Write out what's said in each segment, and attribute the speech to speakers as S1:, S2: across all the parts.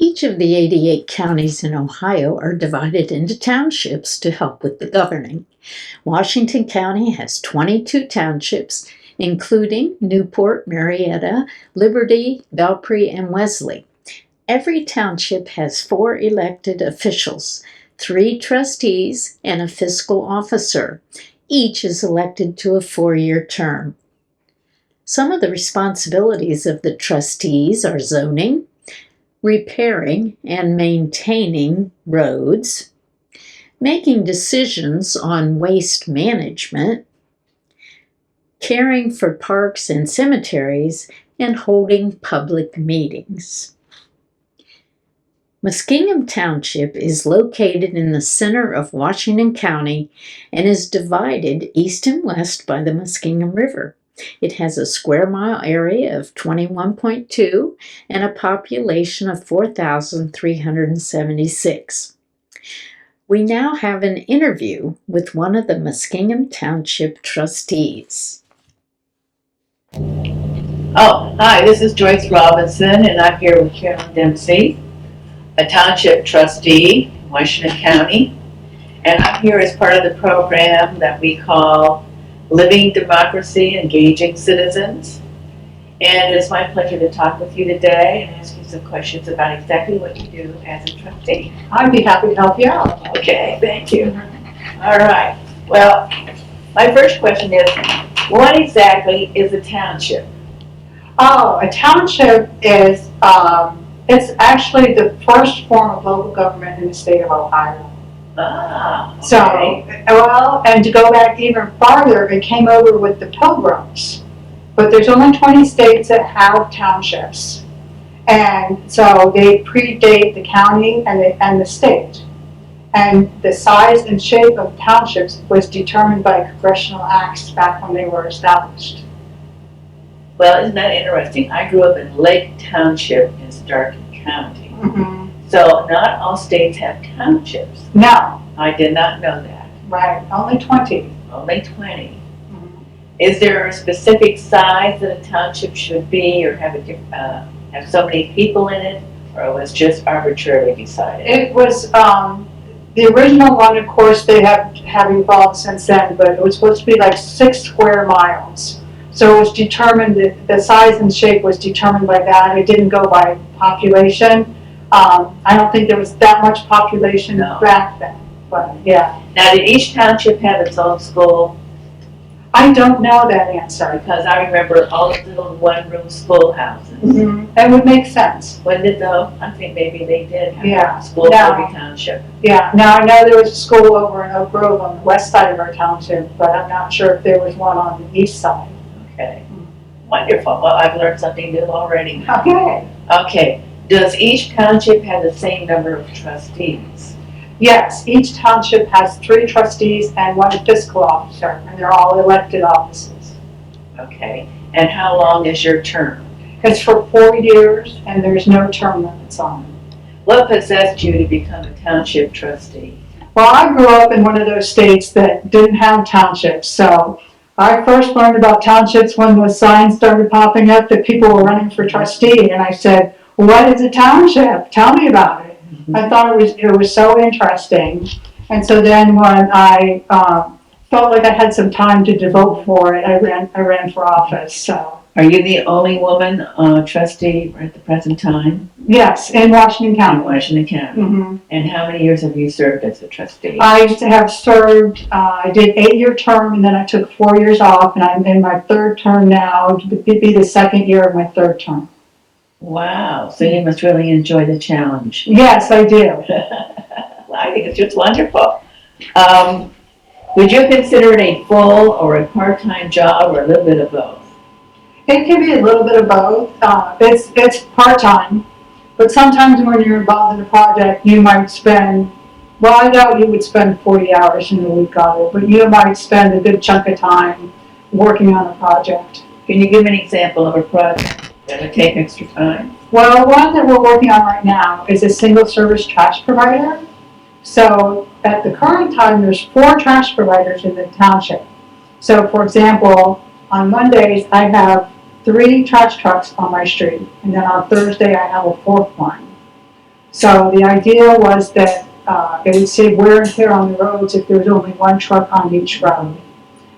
S1: Each of the 88 counties in Ohio are divided into townships to help with the governing. Washington County has 22 townships, including Newport, Marietta, Liberty, Belpre, and Wesley. Every township has 4 elected officials, 3 trustees, and a fiscal officer. Each is elected to a 4-year term. Some of the responsibilities of the trustees are zoning, repairing and maintaining roads, making decisions on waste management, caring for parks and cemeteries, and holding public meetings. Muskingum Township is located in the center of Washington County and is divided east and west by the Muskingum River. It has a square mile area of 21.2 and a population of 4,376. We now have an interview with one of the Muskingum Township trustees.
S2: Oh, hi, this is Joyce Robinson, and I'm here with Carolyn Dempsey, a township trustee in Washington County. And I'm here as part of the program that we call Living Democracy, Engaging Citizens. And it's my pleasure to talk with you today and ask you some questions about exactly what you do as a trustee.
S3: I'd be happy to help you out.
S2: Okay, thank you. All right. Well, my first question is, what exactly is a township?
S3: Oh, a township is, it's actually the first form of local government in the state of Ohio.
S2: Ah, okay.
S3: So, well, and to go back even farther, it came over with the Pilgrims. But there's only 20 states that have townships. And so they predate the county and the state. And the size and shape of townships was determined by congressional acts back when they were established.
S2: Well, isn't that interesting? I grew up in Lake Township in Starkey County.
S3: Mm-hmm.
S2: So not all states have townships.
S3: No.
S2: I did not know that.
S3: Right, only 20.
S2: Only 20. Mm-hmm. Is there a specific size that a township should be, or have have so many people in it, or it was just arbitrarily decided?
S3: It was, the original one, of course, they have evolved since then, but it was supposed to be like 6 square miles. So it was determined, the size and shape was determined by that. It didn't go by population. I don't think there was that much population back then, but yeah.
S2: Now, did each township have its own school?
S3: I don't know that answer.
S2: Because I remember all the little one-room schoolhouses.
S3: Mm-hmm. That would make sense.
S2: When did though? I think maybe they did have
S3: a
S2: school for every township.
S3: Yeah, now I know there was a school over in Oak Grove on the west side of our township, but I'm not sure if there was one on the east side.
S2: Okay, wonderful. Well, I've learned something new already.
S3: Okay.
S2: Okay, does each township have the same number of trustees?
S3: Yes, each township has 3 trustees and 1 fiscal officer, and they're all elected offices.
S2: Okay, and how long is your term?
S3: It's for 4 years, and there's no term limits on it.
S2: What possessed you to become a township trustee?
S3: Well, I grew up in one of those states that didn't have townships, so I first learned about townships when the signs started popping up that people were running for trustee, and I said, "What is a township? Tell me about it." Mm-hmm. I thought it was so interesting, and so then when I felt like I had some time to devote for it, I ran for office. So.
S2: Are you the only woman trustee at the present time?
S3: Yes, in Washington County.
S2: In Washington County.
S3: Mm-hmm.
S2: And how many years have you served as a trustee?
S3: I have served, I did 8-year term, and then I took 4 years off, and I'm in my 3rd term now. It'd be the 2nd year of my 3rd term.
S2: Wow, so you must really enjoy the challenge.
S3: Yes, I do.
S2: Well, I think it's just wonderful. Would you consider it a full or a part-time job, or a little bit of both?
S3: It can be a little bit of both. It's part-time, but sometimes when you're involved in a project, you might spend, well, I doubt you would spend 40 hours in a week on it, but you might spend a good chunk of time working on a project.
S2: Can you give an example of a project that would take extra time?
S3: Well, one that we're working on right now is a single service trash provider. So at the current time, there's 4 trash providers in the township. So for example, on Mondays, I have 3 trash trucks on my street, and then on Thursday I have a 4th one. So the idea was that it would save wear and tear on the roads if there was only one truck on each road.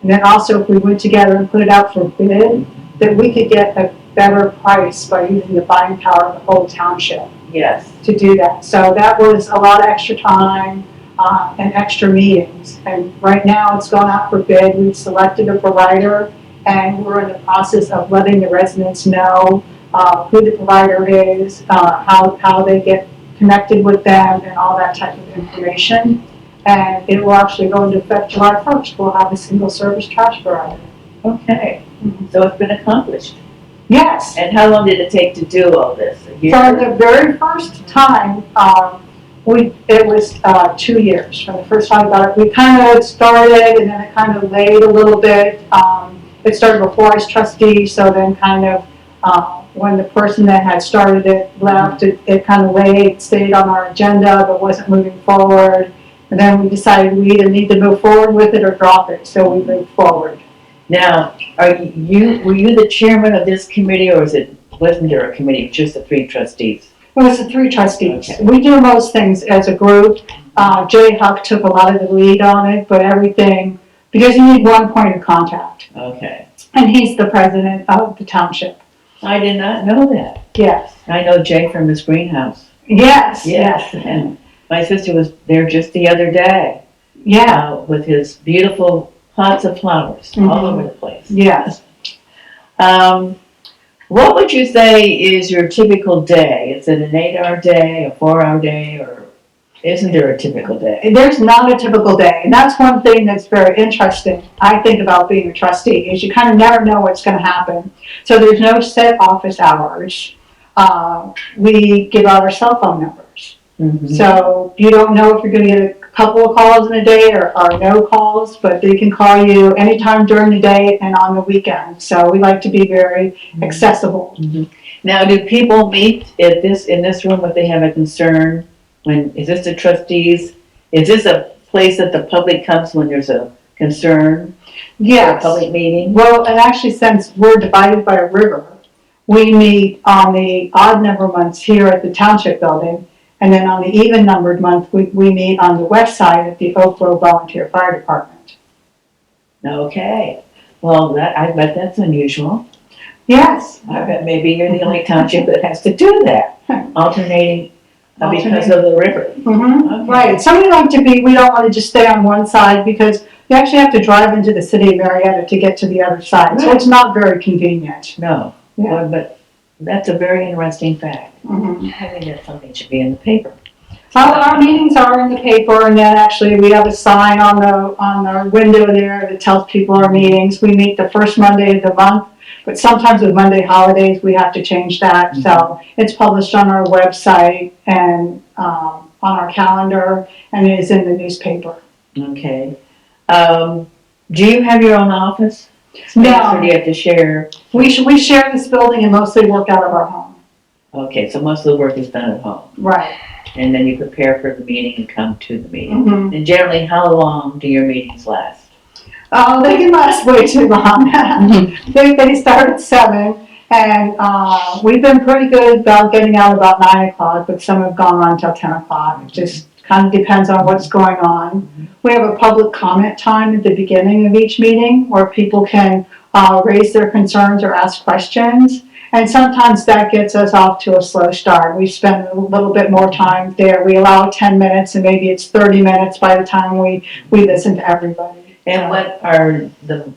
S3: And then also if we went together and put it out for bid, that we could get a better price by using the buying power of the whole township
S2: Yes.
S3: to do that. So that was a lot of extra time and extra meetings. And right now it's gone out for bid. We've selected a provider and we're in the process of letting the residents know who the provider is, how they get connected with them and all that type of information. And it will actually go into effect July 1st. We'll have a single service trash provider.
S2: Okay. So it's been accomplished.
S3: Yes.
S2: And how long did it take to do all this? A year?
S3: From the very first time, it was 2 years from the first time about it. We kind of started and then it kind of laid a little bit. It started before I was trustee, so then kind of when the person that had started it left, it kind of laid, stayed on our agenda but wasn't moving forward. And then we decided we either need to move forward with it or drop it, so we moved forward.
S2: Now, were you the chairman of this committee, or wasn't there a committee, just the 3 trustees?
S3: It was the 3 trustees.
S2: Okay.
S3: We do most things as a group. Jay Huck took a lot of the lead on it, but everything, because you need one point of contact.
S2: Okay.
S3: And he's the president of the township.
S2: I did not know that.
S3: Yes.
S2: I know Jay from his greenhouse.
S3: Yes.
S2: Yes. And my sister was there just the other day.
S3: Yeah.
S2: With his beautiful pots of flowers all over the place.
S3: Yes.
S2: What would you say is your typical day? Is it an 8-hour day, a 4-hour day, or isn't there a typical day?
S3: There's not a typical day. And that's one thing that's very interesting, I think, about being a trustee, is you kind of never know what's going to happen. So there's no set office hours. We give out our cell phone numbers.
S2: Mm-hmm.
S3: So you don't know if you're going to get a couple of calls in a day or no calls, but they can call you anytime during the day and on the weekend. So we like to be very accessible.
S2: Mm-hmm. Now, do people meet in this room if they have a concern? Is this the trustees? Is this a place that the public comes when there's a concern?
S3: Yes.
S2: A public meeting?
S3: Well, and actually, since we're divided by a river, we meet on the odd number months here at the township building. And then on the even numbered month, we meet on the west side at the Oak Grove Volunteer Fire Department.
S2: Okay. Well, I bet that's unusual.
S3: Yes.
S2: I bet maybe you're the only township that has to do that, alternating because of the river.
S3: Mm-hmm.
S2: Okay.
S3: Right. So we don't want to just stay on one side because you actually have to drive into the city of Marietta to get to the other side. Right. So it's not very convenient.
S2: No.
S3: Yeah.
S2: Well, but that's a very interesting fact.
S3: Mm-hmm.
S2: I think that's something that should be in the paper.
S3: Our meetings are in the paper, and then actually we have a sign on the window there that tells people our meetings. We meet the first Monday of the month, but sometimes with Monday holidays we have to change that. Mm-hmm. So it's published on our website and on our calendar, and it is in the newspaper.
S2: Okay. Do you have your own office?
S3: No.
S2: Or do you have to share?
S3: We share this building and mostly work out of our home.
S2: Okay, so most of the work is done at home.
S3: Right.
S2: And then you prepare for the meeting and come to the meeting.
S3: Mm-hmm.
S2: And generally, how long do your meetings last?
S3: They can last way too long.
S2: Mm-hmm.
S3: They start at 7, and we've been pretty good about getting out about 9 o'clock, but some have gone on until 10 o'clock. It just kind of depends on what's going on. Mm-hmm. We have a public comment time at the beginning of each meeting where people can raise their concerns or ask questions. And sometimes that gets us off to a slow start. We spend a little bit more time there. We allow 10 minutes and maybe it's 30 minutes by the time we listen to everybody.
S2: And what are the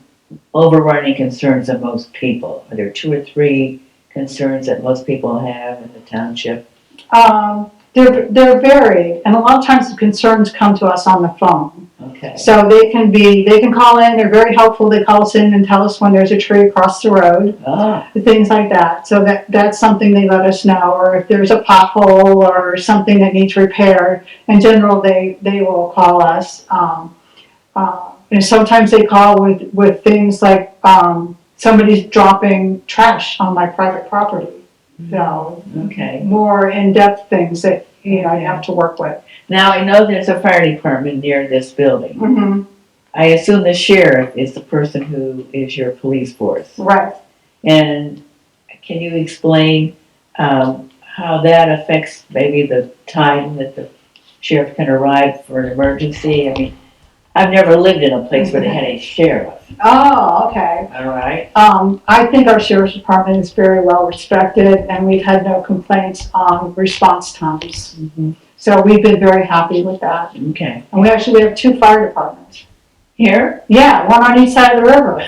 S2: overriding concerns of most people? Are there 2 or 3 concerns that most people have in the township?
S3: They're varied, and a lot of times the concerns come to us on the phone.
S2: Okay.
S3: So they can call in, they're very helpful, they call us in and tell us when there's a tree across the road, things like that. So that's something they let us know, or if there's a pothole or something that needs repair. In general, they will call us. And sometimes they call with things like somebody's dropping trash on my private property. So
S2: okay.
S3: More in-depth things that you have to work with.
S2: Now I know there's a fire department near this building.
S3: Mm-hmm.
S2: I assume the sheriff is the person who is your police force.
S3: Right.
S2: And can you explain how how that affects maybe the time that the sheriff can arrive for an emergency? I mean, I've never lived in a place where they had a sheriff,
S3: Oh, okay.
S2: all right?
S3: I think our sheriff's department is very well respected, and we've had no complaints on response times. So we've been very happy with that.
S2: Okay.
S3: And we have 2 fire departments.
S2: Here?
S3: Yeah, one on each side of the river.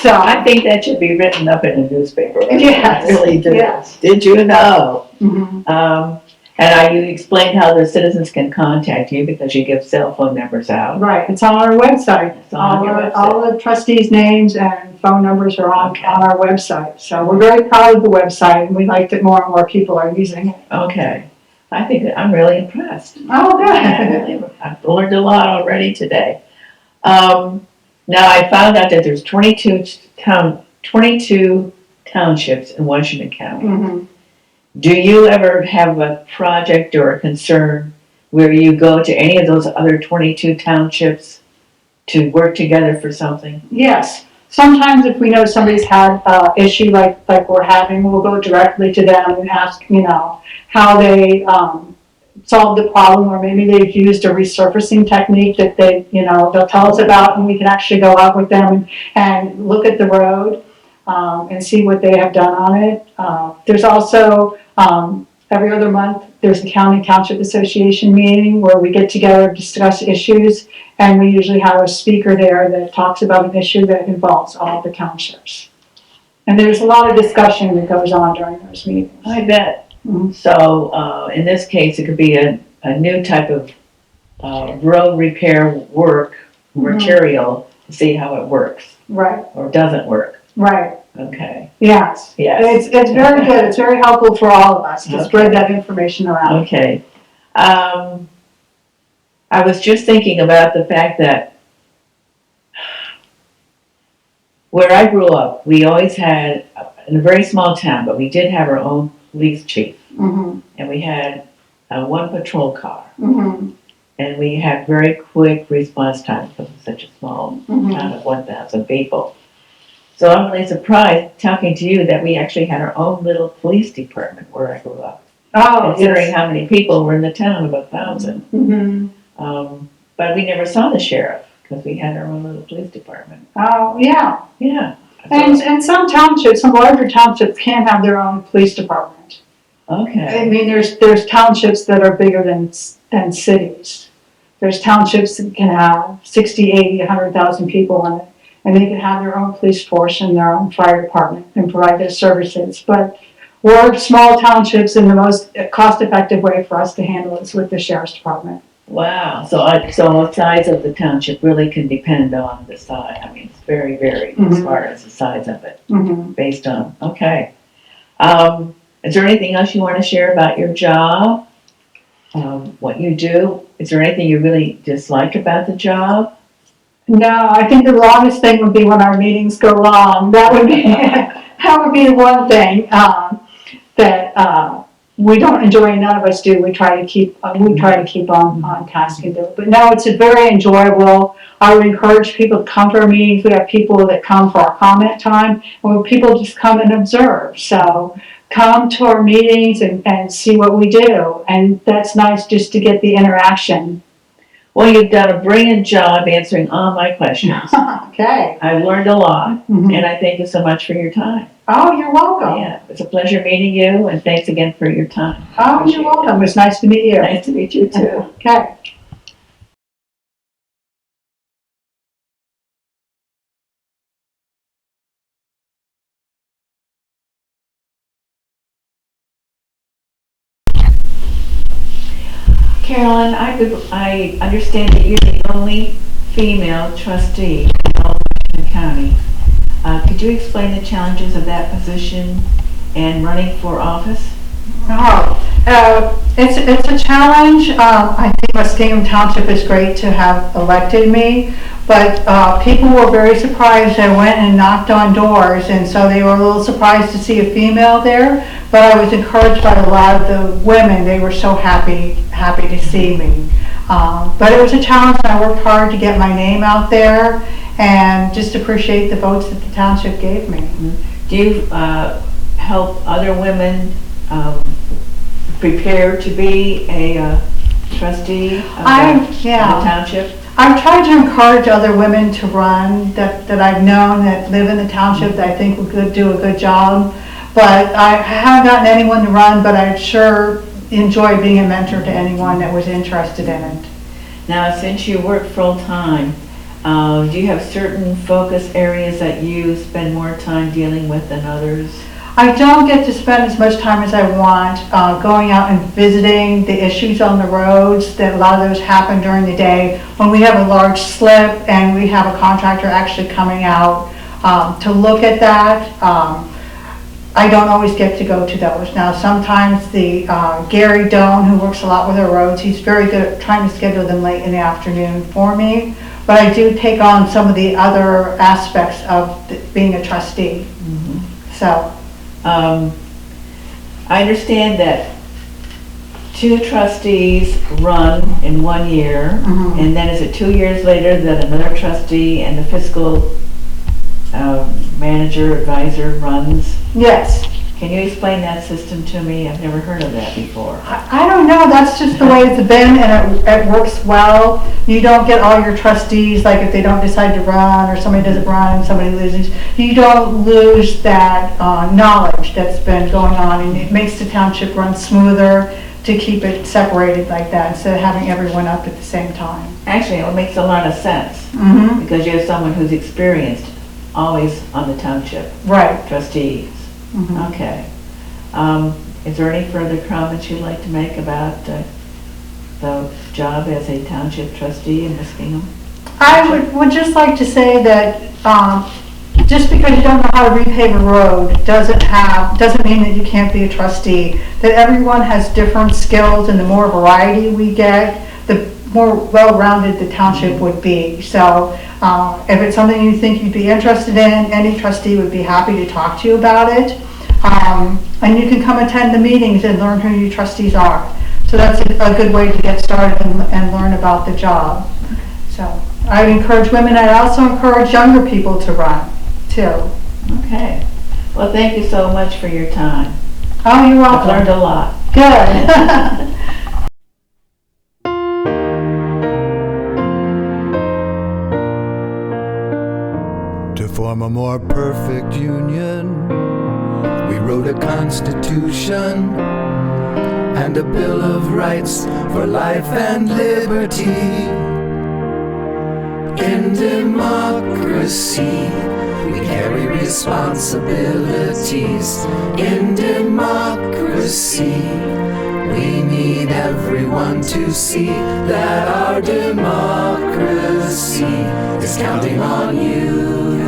S3: So,
S2: I think that should be written up in a newspaper.
S3: Yes,
S2: I really do.
S3: yes.
S2: Did you know?
S3: mhm.
S2: And you explained how the citizens can contact you because you give cell phone numbers out.
S3: Right, it's on our website.
S2: It's on your website.
S3: All the trustees' names and phone numbers are on
S2: Okay.
S3: our website. So we're very proud of the website, and we like that more and more people are using it.
S2: Okay. I think that I'm really impressed.
S3: Oh, good.
S2: I've learned a lot already today. Now I found out that there's 22 townships in Washington County.
S3: Mhm.
S2: Do you ever have a project or a concern where you go to any of those other 22 townships to work together for something?
S3: Yes, sometimes if we know somebody's had an issue like we're having, we'll go directly to them and ask, how they solved the problem, or maybe they've used a resurfacing technique that they'll tell us about, and we can actually go out with them and look at the road and see what they have done on it. There's also, every other month, there's a county township association meeting where we get together, discuss issues, and we usually have a speaker there that talks about an issue that involves all the townships. And there's a lot of discussion that goes on during those meetings.
S2: I bet.
S3: Mhm.
S2: So in this case, it could be a new type of road repair work material to see how it works
S3: Right,
S2: or doesn't work.
S3: right,
S2: Okay.
S3: yes.
S2: Yes.
S3: It's very good, it's very helpful for all of us to
S2: Okay.
S3: spread that information around.
S2: Okay. I was just thinking about the fact that where I grew up, we always had, in a very small town, but we did have our own police chief.
S3: Mhm,
S2: And we had one patrol car.
S3: mhm,
S2: And we had very quick response time because it's such a small
S3: mhm.
S2: town of 1,000 people. So I'm really surprised talking to you that we actually had our own little police department where I grew up.
S3: Oh,
S2: Considering
S3: yes.
S2: how many people were in the town of 1,000.
S3: Mhm.
S2: But we never saw the sheriff because we had our own little police department.
S3: Oh, yeah.
S2: Yeah.
S3: And some townships, some larger townships can have their own police department. I
S2: Okay.
S3: mean, there's townships that are bigger than cities. There's townships that can have 60, 80, 100,000 people in it, and they can have their own police force and their own fire department and provide their services. But we're small townships, and the most cost-effective way for us to handle it is with the sheriff's department.
S2: Wow. So the size of the township really can depend on the size. I mean, it's very varied as
S3: Mhm.
S2: far as the size of it.
S3: Mhm.
S2: Based on, okay. Is there anything else you want to share about your job? What you do? Is there anything you really dislike about the job?
S3: No, I think the longest thing would be when our meetings go long. That would be the one thing that we don't enjoy. None of us do. We try to keep on task and do it. But no, it's very enjoyable. I would encourage people to come to our meetings. We have people that come for our comment time, and people just come and observe. So come to our meetings and see what we do, and that's nice just to get the interaction.
S2: Well, you've done a brilliant job answering all my questions.
S3: Okay.
S2: I've learned a lot,
S3: Mhm.
S2: and I thank you so much for your time.
S3: Oh, you're welcome.
S2: Yeah, it's a pleasure meeting you, and thanks again for your time.
S3: Oh,
S2: Appreciate
S3: you're welcome. It was nice to meet you.
S2: Nice to meet you too.
S3: Okay.
S2: Carolyn, I understand that you're the only female trustee in all Washington County. Could you explain the challenges of that position and running for office?
S3: It's a challenge. I think Muskegon Township is great to have elected me, but people were very surprised. I went and knocked on doors, and so they were a little surprised to see a female there. But I was encouraged by a lot of the women. They were so happy to see me. But it was a challenge, and I worked hard to get my name out there, and just appreciate the votes that the township gave me.
S2: Do you help other women prepare to be a trustee of the township?
S3: I've tried to encourage other women to run that I've known that live in the township that I think would do a good job. But I haven't gotten anyone to run, but I'd sure enjoy being a mentor to anyone that was interested in it.
S2: Now, since you work full-time, do you have certain focus areas that you spend more time dealing with than others?
S3: I don't get to spend as much time as I want going out and visiting the issues on the roads. That a lot of those happen during the day when we have a large slip and we have a contractor actually coming out to look at that. I don't always get to go to those. Now, sometimes the Gary Doan, who works a lot with our roads, he's very good at trying to schedule them late in the afternoon for me. But I do take on some of the other aspects of being a trustee.
S2: Mm-hmm.
S3: So.
S2: I understand that 2 trustees run in 1 year,
S3: Mm-hmm.
S2: and then is it 2 years later that another trustee and the fiscal manager, advisor runs?
S3: Yes.
S2: Can you explain that system to me? I've never heard of that before.
S3: I don't know, that's just the way it's been, and it works well. You don't get all your trustees, like if they don't decide to run, or somebody doesn't run, and somebody loses, you don't lose that knowledge that's been going on, and it makes the township run smoother to keep it separated like that, instead of having everyone up at the same time.
S2: Actually, it makes a lot of sense,
S3: Mm-hmm.
S2: because you have someone who's experienced, always on the township.
S3: Right.
S2: Trustees.
S3: Mm-hmm.
S2: Okay. Is there any further comments you'd like to make about the job as a township trustee in Muskingum?
S3: I would just like to say that just because you don't know how to repave a road doesn't mean that you can't be a trustee. That everyone has different skills, and the more variety we get, the more well-rounded the township would be. So if it's something you think you'd be interested in, any trustee would be happy to talk to you about it. And you can come attend the meetings and learn who your trustees are. So that's a good way to get started and learn about the job. So I encourage women, and I also encourage younger people to run too.
S2: Okay. Well, thank you so much for your time.
S3: Oh, you're
S2: I've
S3: welcome.
S2: learned a lot.
S3: Good.
S4: To form a more perfect union, we wrote a constitution and a bill of rights for life and liberty. In democracy, we carry responsibilities. In democracy, we need everyone to see that our democracy is counting on you.